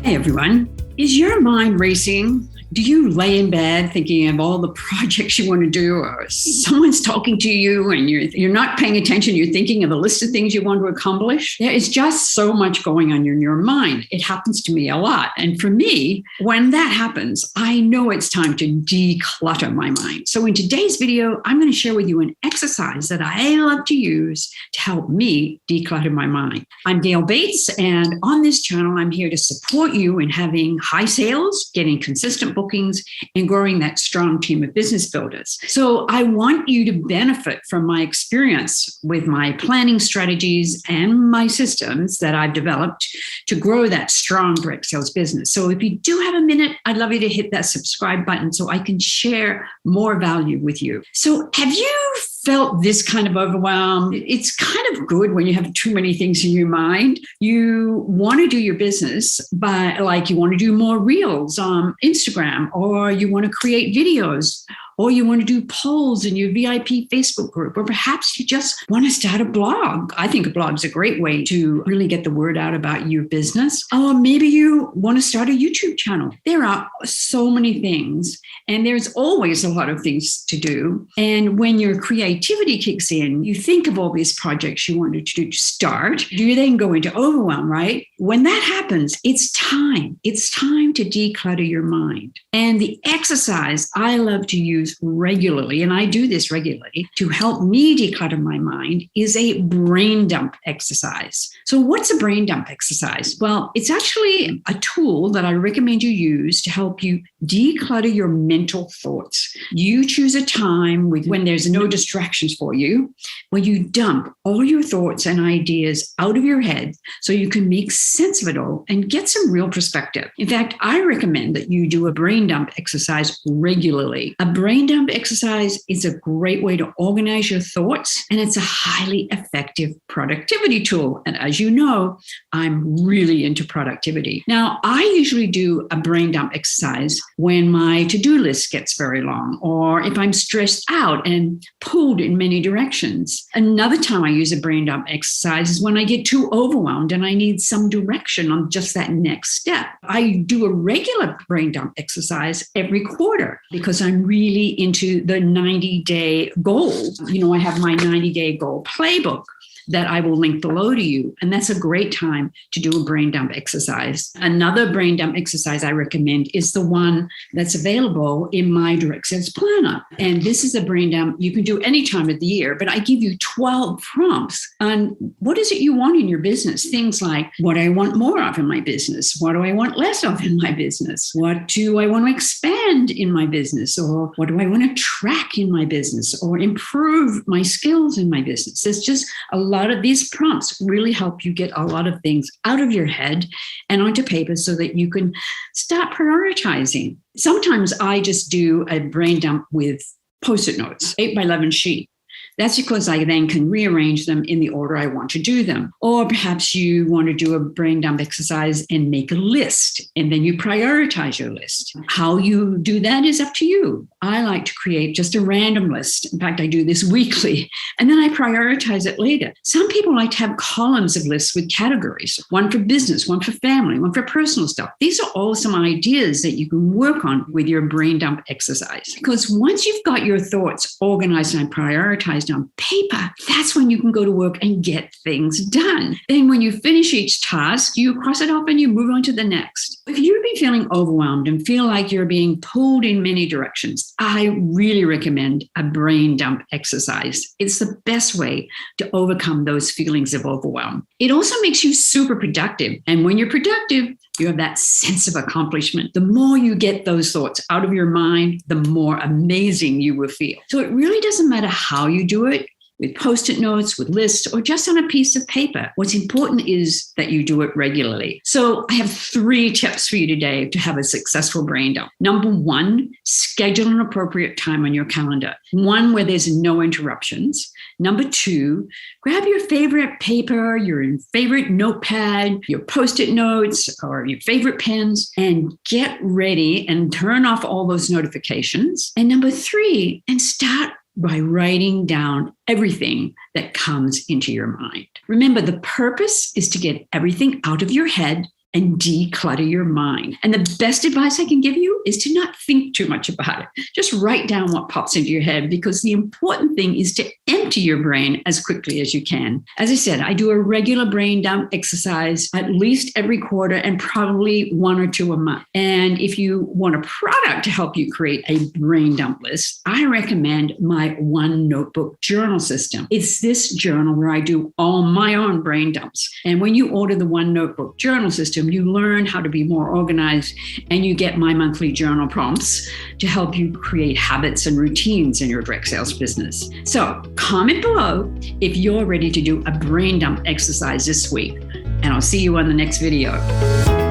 Hey everyone, is your mind racing? Do you lay in bed thinking of all the projects you want to do, or someone's talking to you and you're not paying attention? You're thinking of a list of things you want to accomplish. There is just so much going on in your mind. It happens to me a lot. And for me, when that happens, I know it's time to declutter my mind. So in today's video, I'm going to share with you an exercise that I love to use to help me declutter my mind. I'm Gale Bates, and on this channel, I'm here to support you in having high sales, getting consistent bookings, and growing that strong team of business builders. So I want you to benefit from my experience with my planning strategies and my systems that I've developed to grow that strong direct sales business. So if you do have a minute, I'd love you to hit that subscribe button so I can share more value with you. So have you felt this kind of overwhelm? It's kind of good when you have too many things in your mind. You want to do your business, but like you want to do more reels on Instagram, or you want to create videos, or you want to do polls in your VIP Facebook group, or perhaps you just want to start a blog. I think a blog is a great way to really get the word out about your business. Or maybe you want to start a YouTube channel. There are so many things, and there's always a lot of things to do. And when your creativity kicks in, you think of all these projects you wanted to start. You then go into overwhelm, right? When that happens, it's time. It's time to declutter your mind. And the exercise I love to use regularly, and I do this regularly to help me declutter my mind, is a brain dump exercise. So what's a brain dump exercise? Well, it's actually a tool that I recommend you use to help you declutter your mental thoughts. You choose a time when there's no distractions for you, where you dump all your thoughts and ideas out of your head so you can make sense of it all and get some real perspective. In fact, I recommend that you do a brain dump exercise regularly. A brain dump exercise is a great way to organize your thoughts, and it's a highly effective productivity tool. And as you know, I'm really into productivity. Now, I usually do a brain dump exercise when my to-do list gets very long, or if I'm stressed out and pulled in many directions. Another time I use a brain dump exercise is when I get too overwhelmed and I need some direction on just that next step. I do a regular brain dump exercise every quarter because I'm really into the 90-day goals. I have my 90-day Goal Playbook that I will link below to you. And that's a great time to do a brain dump exercise. Another brain dump exercise I recommend is the one that's available in my direct sales planner. And this is a brain dump you can do any time of the year, but I give you 12 prompts on what is it you want in your business. Things like, what do I want more of in my business? What do I want less of in my business? What do I want to expand in my business? Or what do I want to track in my business or improve my skills in my business? There's just a lot of these prompts really help you get a lot of things out of your head and onto paper so that you can start prioritizing. Sometimes I just do a brain dump with Post-it notes, 8x11 sheet. That's because I then can rearrange them in the order I want to do them. Or perhaps you want to do a brain dump exercise and make a list, and then you prioritize your list. How you do that is up to you. I like to create just a random list. In fact, I do this weekly, and then I prioritize it later. Some people like to have columns of lists with categories, one for business, one for family, one for personal stuff. These are all some ideas that you can work on with your brain dump exercise. Because once you've got your thoughts organized and prioritized on paper, that's when you can go to work and get things done. Then when you finish each task, you cross it off and you move on to the next. If you've been feeling overwhelmed and feel like you're being pulled in many directions, I really recommend a brain dump exercise. It's the best way to overcome those feelings of overwhelm. It also makes you super productive. And when you're productive, you have that sense of accomplishment. The more you get those thoughts out of your mind, the more amazing you will feel. So it really doesn't matter how you do it, with Post-it notes, with lists, or just on a piece of paper. What's important is that you do it regularly. So I have 3 tips for you today to have a successful brain dump. Number 1, schedule an appropriate time on your calendar. One where there's no interruptions. Number 2, grab your favorite paper, your favorite notepad, your Post-it notes, or your favorite pens, and get ready and turn off all those notifications. And number 3, and start by writing down everything that comes into your mind. Remember, the purpose is to get everything out of your head and declutter your mind. And the best advice I can give you is to not think too much about it. Just write down what pops into your head, because the important thing is to empty your brain as quickly as you can. As I said, I do a regular brain dump exercise at least every quarter and probably 1 or 2 a month. And if you want a product to help you create a brain dump list, I recommend my One Notebook journal system. It's this journal where I do all my own brain dumps. And when you order the One Notebook journal system, you learn how to be more organized, and you get my monthly journal prompts to help you create habits and routines in your direct sales business. So comment below if you're ready to do a brain dump exercise this week, and I'll see you on the next video.